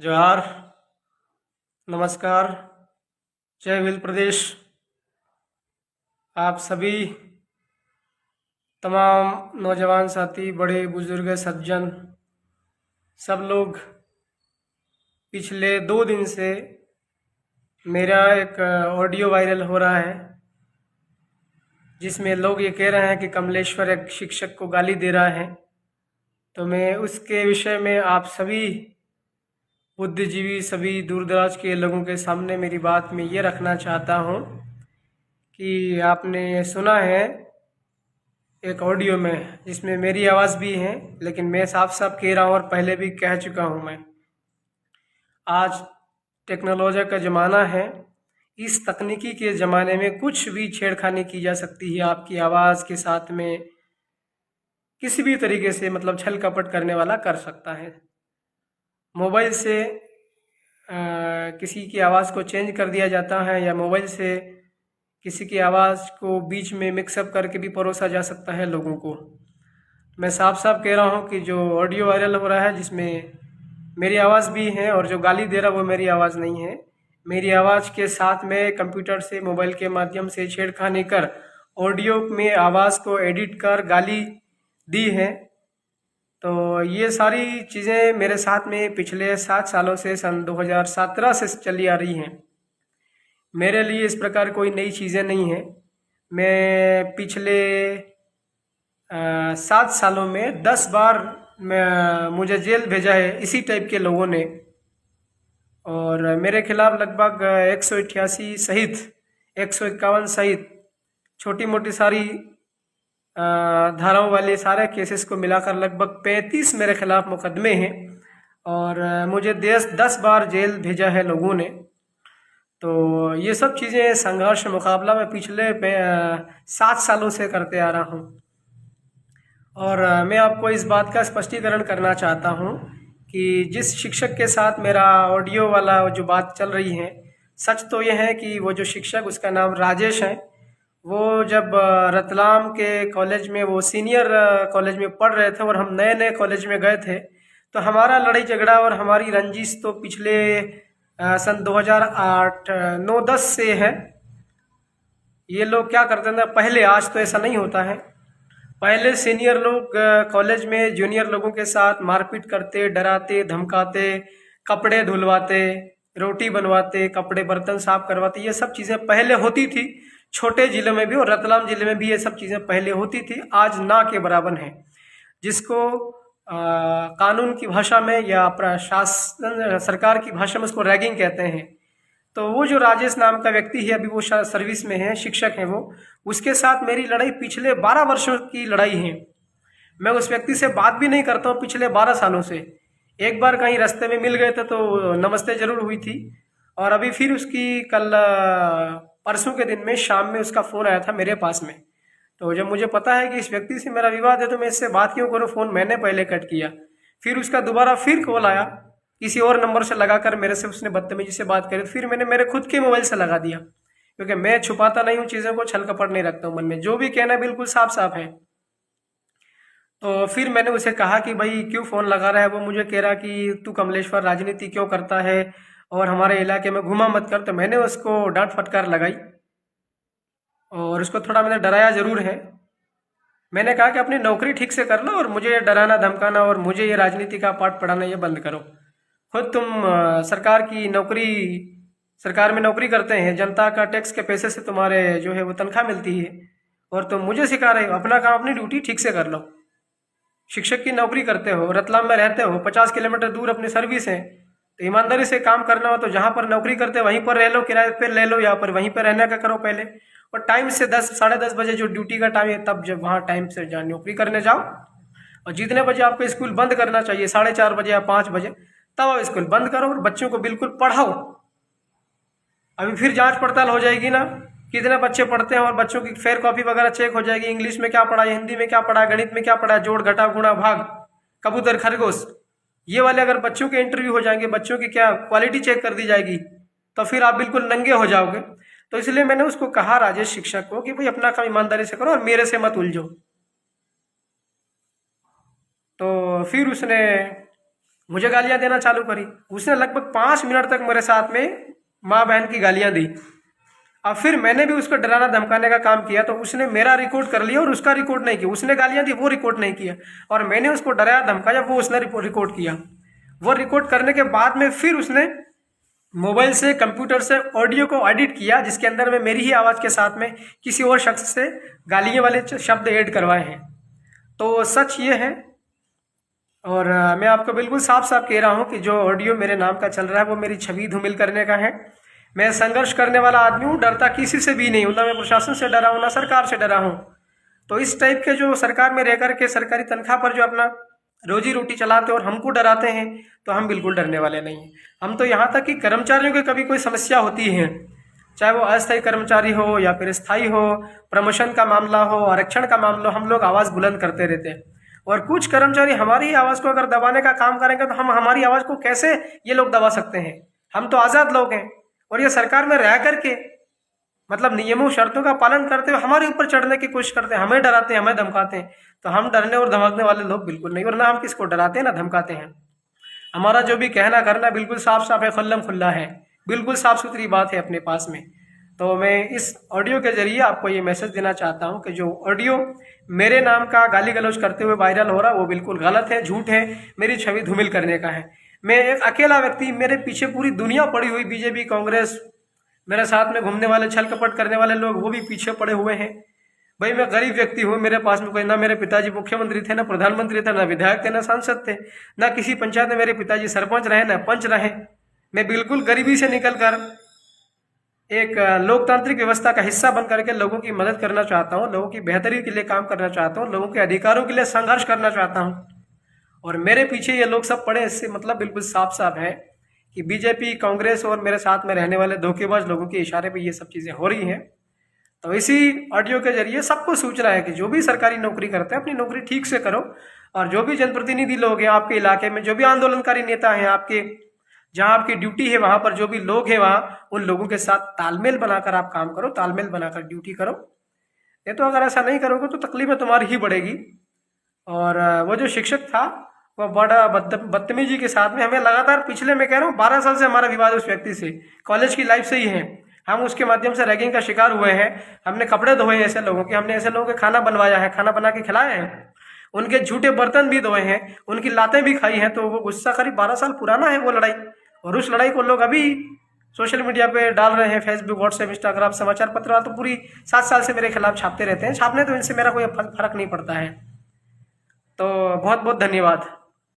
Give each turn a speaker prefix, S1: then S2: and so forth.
S1: जोहार, नमस्कार, जय भील प्रदेश। आप सभी तमाम नौजवान साथी, बड़े बुजुर्ग, सज्जन, सब लोग पिछले 2 दिन से मेरा एक ऑडियो वायरल हो रहा है जिसमें लोग ये कह रहे हैं कि कमलेश्वर एक शिक्षक को गाली दे रहा है। तो मैं उसके विषय में आप सभी बुद्धिजीवी, सभी दूरदराज के लोगों के सामने मेरी बात में ये रखना चाहता हूँ कि आपने सुना है एक ऑडियो में जिसमें मेरी आवाज़ भी है, लेकिन मैं साफ साफ कह रहा हूँ और पहले भी कह चुका हूँ मैं, आज टेक्नोलॉजी का ज़माना है। इस तकनीकी के ज़माने में कुछ भी छेड़खानी की जा सकती है आपकी आवाज़ के साथ में, किसी भी तरीके से, मतलब छल कपट करने वाला कर सकता है। मोबाइल से किसी की आवाज़ को चेंज कर दिया जाता है या मोबाइल से किसी की आवाज़ को बीच में मिक्सअप करके भी परोसा जा सकता है लोगों को। मैं साफ साफ कह रहा हूँ कि जो ऑडियो वायरल हो रहा है जिसमें मेरी आवाज़ भी है और जो गाली दे रहा है वो मेरी आवाज़ नहीं है। मेरी आवाज़ के साथ में कंप्यूटर से, मोबाइल के माध्यम से छेड़खानी कर ऑडियो में आवाज़ को एडिट कर गाली दी है। तो ये सारी चीज़ें मेरे साथ में पिछले 7 सालों से, सन 2017 से चली आ रही हैं। मेरे लिए इस प्रकार कोई नई चीज़ें नहीं है। मैं पिछले 7 सालों में 10 बार मुझे जेल भेजा है इसी टाइप के लोगों ने, और मेरे खिलाफ लगभग 188 सहित 151 सहित छोटी मोटी सारी धाराओं वाले सारे केसेस को मिलाकर लगभग 35 मेरे खिलाफ मुकदमे हैं, और मुझे 10 बार जेल भेजा है लोगों ने। तो ये सब चीज़ें संघर्ष मुकाबला मैं पिछले 7 सालों से करते आ रहा हूँ। और मैं आपको इस बात का स्पष्टीकरण करना चाहता हूँ कि जिस शिक्षक के साथ मेरा ऑडियो वाला जो बात चल रही है, सच तो यह है कि वो जो शिक्षक, उसका नाम राजेश है, वो जब रतलाम के कॉलेज में, वो सीनियर कॉलेज में पढ़ रहे थे और हम नए नए कॉलेज में गए थे, तो हमारा लड़ाई झगड़ा और हमारी रंजिश तो पिछले सन 2008 9-10 से है। ये लोग क्या करते थे पहले, आज तो ऐसा नहीं होता है। पहले सीनियर लोग कॉलेज में जूनियर लोगों के साथ मारपीट करते, डराते, धमकाते, कपड़े धुलवाते, रोटी बनवाते, कपड़े बर्तन साफ करवाते, ये सब चीज़ें पहले होती थी। छोटे जिले में भी और रतलाम जिले में भी ये सब चीज़ें पहले होती थी, आज ना के बराबर है। जिसको कानून की भाषा में या प्रशासन, सरकार की भाषा में उसको रैगिंग कहते हैं। तो वो जो राजेश नाम का व्यक्ति है, अभी वो सर्विस में है, शिक्षक है वो, उसके साथ मेरी लड़ाई पिछले 12 वर्षों की लड़ाई है। मैं उस व्यक्ति से बात भी नहीं करता हूँ पिछले 12 सालों से। एक बार कहीं रास्ते में मिल गए थे तो नमस्ते जरूर हुई थी, और अभी फिर उसकी कल परसों के दिन में शाम में उसका फ़ोन आया था मेरे पास में। तो जब मुझे पता है कि इस व्यक्ति से मेरा विवाद है तो मैं इससे बात क्यों करूँ, फ़ोन मैंने पहले कट किया। फिर उसका दोबारा फिर कॉल आया, किसी और नंबर से लगाकर मेरे से उसने बदतमीजी से बात करी, फिर मैंने मेरे खुद के मोबाइल से लगा दिया, क्योंकि मैं छुपाता नहीं हूँ चीज़ों को, छल कपट नहीं रखता हूँ मन में, जो भी कहना है बिल्कुल साफ साफ है। तो फिर मैंने उसे कहा कि भाई क्यों फ़ोन लगा रहा है। वो मुझे कह रहा कि तू कमलेश्वर राजनीति क्यों करता है और हमारे इलाके में घुमा मत कर। तो मैंने उसको डांट फटकार लगाई और उसको थोड़ा मैंने डराया ज़रूर है। मैंने कहा कि अपनी नौकरी ठीक से कर लो और मुझे ये डराना धमकाना और मुझे ये राजनीति का पाठ पढ़ाना ये बंद करो। खुद तुम सरकार की नौकरी, सरकार में नौकरी करते हैं, जनता का टैक्स के पैसे से तुम्हारे जो है वो तनख्वाह मिलती है, और तुम मुझे सिखा रहे हो। अपना काम, अपनी ड्यूटी ठीक से कर लो। शिक्षक की नौकरी करते हो, रतलाम में रहते हो, 50 किलोमीटर दूर अपनी सर्विस है, तो ईमानदारी से काम करना हो तो जहाँ पर नौकरी करते हो वहीं पर रह लो, किराए पर ले लो, या पर वहीं पर रहने का करो पहले। और टाइम से 10 10:30 बजे जो ड्यूटी का टाइम है, तब जब वहाँ टाइम से नौकरी करने जाओ। और जितने बजे आपको स्कूल बंद करना चाहिए, 4:30 बजे या 5 बजे, तब आप स्कूल बंद करो और बच्चों को बिल्कुल पढ़ाओ। अभी फिर जांच पड़ताल हो जाएगी ना, कितने बच्चे पढ़ते हैं, और बच्चों की फेयर कॉपी वगैरह चेक हो जाएगी। इंग्लिश में क्या पढ़ा है, हिंदी में क्या पढ़ा है, गणित में क्या पढ़ा है, जोड़ घटा गुणा भाग, कबूतर खरगोश, ये वाले अगर बच्चों के इंटरव्यू हो जाएंगे, बच्चों की क्या क्वालिटी चेक कर दी जाएगी, तो फिर आप बिल्कुल नंगे हो जाओगे। तो इसलिए मैंने उसको कहा, राजेश शिक्षक को, कि भाई अपना काम ईमानदारी से करो और मेरे से मत उलझो। तो फिर उसने मुझे गालियां देना चालू करी। उसने लगभग 5 मिनट तक मेरे साथ में माँ बहन की गालियां दी। अब फिर मैंने भी उसको डराना धमकाने का काम किया, तो उसने मेरा रिकॉर्ड कर लिया और उसका रिकॉर्ड नहीं किया। उसने गालियां दी, वो रिकॉर्ड नहीं किया, और मैंने उसको डराया धमकाया, वो उसने रिकॉर्ड किया। वो रिकॉर्ड करने के बाद में फिर उसने मोबाइल से, कंप्यूटर से ऑडियो को एडिट किया, जिसके अंदर में मेरी ही आवाज़ के साथ में किसी और शख्स से गालियाँ वाले शब्द ऐड करवाए हैं। तो सच ये है, और मैं आपको बिल्कुल साफ साफ कह रहा हूँ कि जो ऑडियो मेरे नाम का चल रहा है वो मेरी छवि धूमिल करने का है। मैं संघर्ष करने वाला आदमी हूँ, डरता किसी से भी नहीं हूँ, ना मैं प्रशासन से डरा हूँ, ना सरकार से डरा हूँ। तो इस टाइप के जो सरकार में रह करके सरकारी तनख्वाह पर जो अपना रोजी रोटी चलाते और हमको डराते हैं, तो हम बिल्कुल डरने वाले नहीं हैं। हम तो यहाँ तक कि कर्मचारियों की कभी कोई समस्या होती है, चाहे वो अस्थायी कर्मचारी हो या फिर स्थायी हो, प्रमोशन का मामला हो, आरक्षण का मामला हो, हम लोग आवाज़ बुलंद करते रहते हैं। और कुछ कर्मचारी हमारी ही आवाज़ को अगर दबाने का काम करेंगे, तो हम हमारी आवाज़ को कैसे ये लोग दबा सकते हैं? हम तो आज़ाद लोग हैं, और ये सरकार में रह करके मतलब नियमों शर्तों का पालन करते हुए हमारे ऊपर चढ़ने की कोशिश करते हैं, हमें डराते हैं, हमें धमकाते हैं। तो हम डरने और धमकने वाले लोग बिल्कुल नहीं, और ना हम किसको डराते हैं ना धमकाते हैं। हमारा जो भी कहना करना बिल्कुल साफ साफ है, खुल्लम खुल्ला है, बिल्कुल साफ सुथरी बात है अपने पास में। तो मैं इस ऑडियो के जरिए आपको ये मैसेज देना चाहता हूँ कि जो ऑडियो मेरे नाम का गाली गलौज करते हुए वायरल हो रहा है वो बिल्कुल गलत है, झूठ है, मेरी छवि धूमिल करने का है। मैं एक अकेला व्यक्ति, मेरे पीछे पूरी दुनिया पड़ी हुई, बीजेपी, कांग्रेस, मेरे साथ में घूमने वाले, छल कपट करने वाले लोग, वो भी पीछे पड़े हुए हैं। भाई मैं गरीब व्यक्ति हूँ, मेरे पास में कोई, ना मेरे पिताजी मुख्यमंत्री थे, ना प्रधानमंत्री थे, ना विधायक थे, ना सांसद थे, ना किसी पंचायत में मेरे पिताजी सरपंच रहे, ना पंच रहे। मैं बिल्कुल गरीबी से निकल कर एक लोकतांत्रिक व्यवस्था का हिस्सा बन करके लोगों की मदद करना चाहता हूँ, लोगों की बेहतरी के लिए काम करना चाहता हूँ, लोगों के अधिकारों के लिए संघर्ष करना चाहता हूँ। और मेरे पीछे ये लोग सब पड़े, इससे मतलब बिल्कुल साफ साफ है कि बीजेपी, कांग्रेस और मेरे साथ में रहने वाले धोखेबाज लोगों के इशारे पे ये सब चीज़ें हो रही हैं। तो इसी ऑडियो के जरिए सबको सूचना है कि जो भी सरकारी नौकरी करते हैं अपनी नौकरी ठीक से करो, और जो भी जनप्रतिनिधि लोग हैं आपके इलाके में, जो भी आंदोलनकारी नेता हैं आपके, जहाँ आपकी ड्यूटी है वहाँ पर जो भी लोग हैं वहाँ, उन लोगों के साथ तालमेल बनाकर आप काम करो, तालमेल बनाकर ड्यूटी करो। नहीं तो अगर ऐसा नहीं करोगे तो तकलीफें तुम्हारी ही बढ़ेगी। और वो जो शिक्षक था वो बड़ा बदतमीजी के साथ में हमें लगातार, पिछले मैं कह रहा हूँ 12 साल से हमारा विवाद उस व्यक्ति से, कॉलेज की लाइफ से ही है। हम उसके माध्यम से रैगिंग का शिकार हुए हैं, हमने कपड़े धोए हैं ऐसे लोगों के, हमने ऐसे लोगों के खाना बनवाया है, खाना बना के खिलाया है, उनके झूठे बर्तन भी धोए हैं, उनकी लातें भी खाई हैं। तो वो गुस्सा करीब 12 साल पुराना है वो लड़ाई, और उस लड़ाई को लोग अभी सोशल मीडिया पे डाल रहे हैं, फेसबुक, व्हाट्सएप, इंस्टाग्राम, समाचार पत्र वाले तो पूरी 7 साल से मेरे खिलाफ छापते रहते हैं। छापने तो इनसे मेरा कोई फर्क नहीं पड़ता है। तो बहुत बहुत धन्यवाद।